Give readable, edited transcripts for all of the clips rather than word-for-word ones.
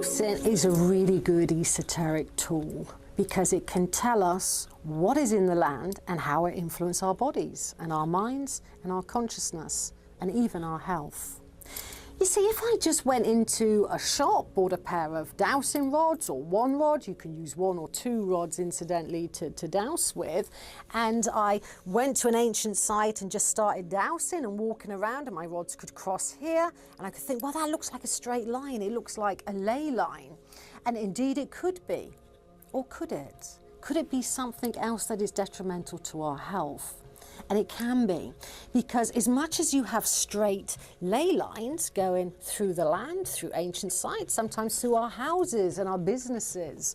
Dowsing is a really good esoteric tool because it can tell us what is in the land and how it influences our bodies and our minds and our consciousness and even our health. You see, if I just went into a shop, bought a pair of dowsing rods or one rod, you can use one or two rods incidentally to dowse with, and I went to an ancient site and just started dowsing and walking around, and my rods could cross here, and I could think, well, that looks like a straight line, it looks like a ley line. And indeed it could be. Or could it? Could it be something else that is detrimental to our health? And it can be, because as much as you have straight ley lines going through the land, through ancient sites, sometimes through our houses and our businesses,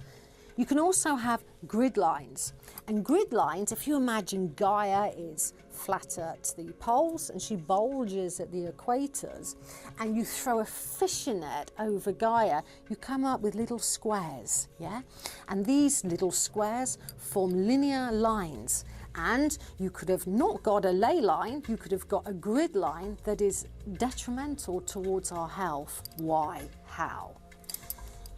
you can also have grid lines. And grid lines, if you imagine Gaia is flat at the poles and she bulges at the equators, and you throw a fishing net over Gaia, you come up with little squares, yeah? And these little squares form linear lines. And you could have not got a ley line, you could have got a grid line that is detrimental towards our health. Why? How?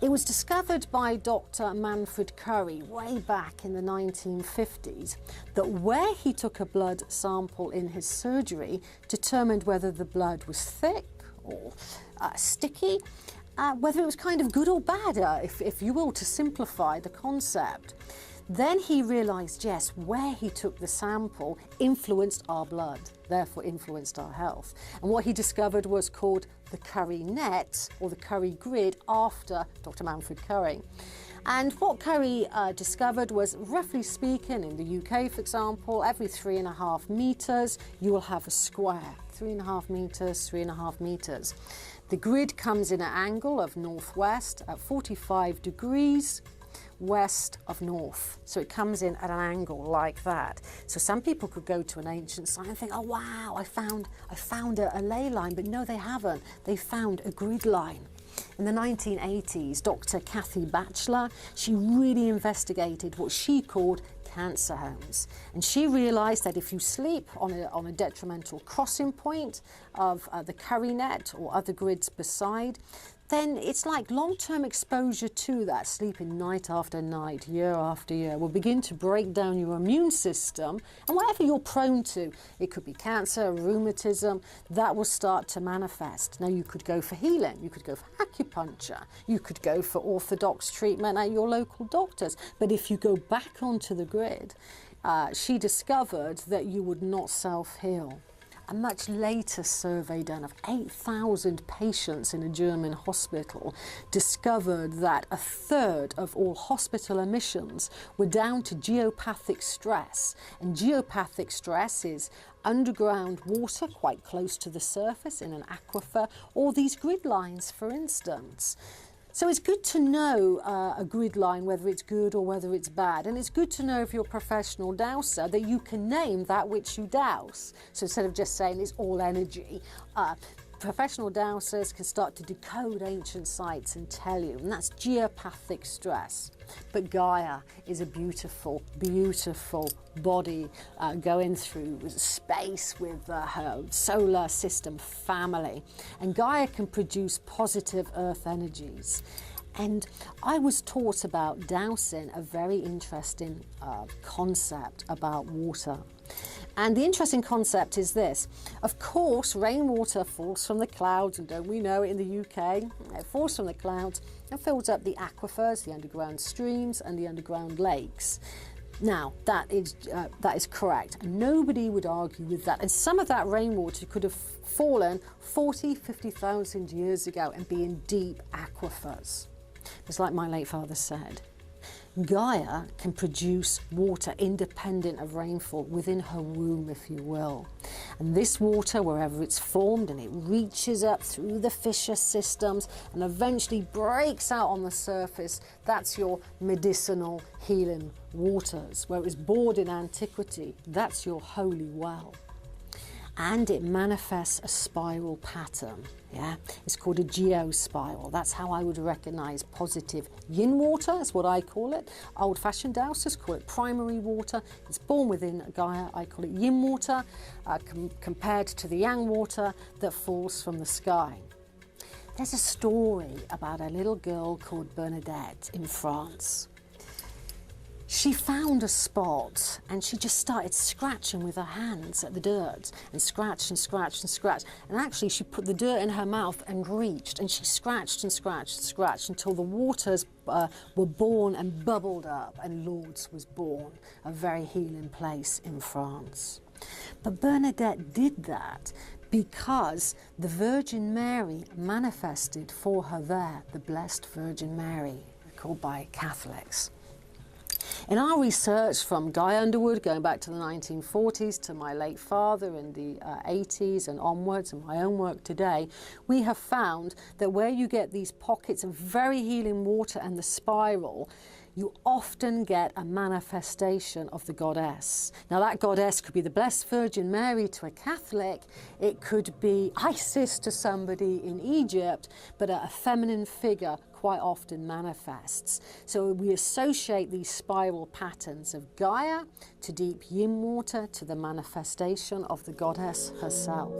It was discovered by Dr. Manfred Curry way back in the 1950s that where he took a blood sample in his surgery determined whether the blood was thick or sticky, whether it was kind of good or bad, if you will, to simplify the concept. Then he realised, yes, where he took the sample influenced our blood, therefore influenced our health. And what he discovered was called the Curry net, or the Curry grid, after Dr. Manfred Curry. And what Curry discovered was, roughly speaking, in the UK, for example, every 3.5 metres, you will have a square. 3.5 metres, 3.5 metres. The grid comes in an angle of northwest at 45 degrees, west of north. So it comes in at an angle like that. So some people could go to an ancient site and think, oh wow, I found a ley line, but no, they haven't. They found a grid line. In the 1980s, Dr. Kathy Batchelor, she really investigated what she called cancer homes. And she realised that if you sleep on a detrimental crossing point of the Curry net or other grids beside, then it's like long-term exposure to that, sleeping night after night, year after year, will begin to break down your immune system, and whatever you're prone to, it could be cancer, rheumatism, that will start to manifest. Now, you could go for healing, you could go for acupuncture, you could go for orthodox treatment at your local doctors, but if you go back onto the grid, she discovered that you would not self-heal. A much later survey done of 8,000 patients in a German hospital discovered that 1/3 of all hospital admissions were down to geopathic stress. And geopathic stress is underground water quite close to the surface in an aquifer, or these grid lines, for instance. So it's good to know a grid line, whether it's good or whether it's bad. And it's good to know, if you're a professional dowser, that you can name that which you dowse. So instead of just saying it's all energy, professional dowsers can start to decode ancient sites and tell you, and that's geopathic stress. But Gaia is a beautiful, beautiful body going through space with her solar system family. And Gaia can produce positive earth energies. And I was taught about dowsing a very interesting concept about water. And the interesting concept is this. Of course, rainwater falls from the clouds, and don't we know it in the UK? It falls from the clouds and fills up the aquifers, the underground streams and the underground lakes. Now, that is correct. Nobody would argue with that. And some of that rainwater could have fallen 40, 50,000 years ago and be in deep aquifers. It's like my late father said. Gaia can produce water independent of rainfall within her womb, if you will. And this water, wherever it's formed, and it reaches up through the fissure systems and eventually breaks out on the surface, that's your medicinal healing waters. Where it was bored in antiquity, that's your holy well. And it manifests a spiral pattern, yeah? It's called a geospiral. That's how I would recognize positive yin water, that's what I call it. Old-fashioned dowsers call it primary water. It's born within Gaia. I call it yin water, compared to the yang water that falls from the sky. There's a story about a little girl called Bernadette in France. She found a spot and she just started scratching with her hands at the dirt and scratched and scratched and scratched. And actually she put the dirt in her mouth and reached and she scratched and scratched and scratched until the waters were born and bubbled up and Lourdes was born, a very healing place in France. But Bernadette did that because the Virgin Mary manifested for her there, the Blessed Virgin Mary, called by Catholics. In our research from Guy Underwood, going back to the 1940s, to my late father in the 80s and onwards, and my own work today, we have found that where you get these pockets of very healing water and the spiral, you often get a manifestation of the goddess. Now that goddess could be the Blessed Virgin Mary to a Catholic, it could be Isis to somebody in Egypt, but a feminine figure quite often manifests. So we associate these spiral patterns of Gaia to deep yin water to the manifestation of the goddess herself.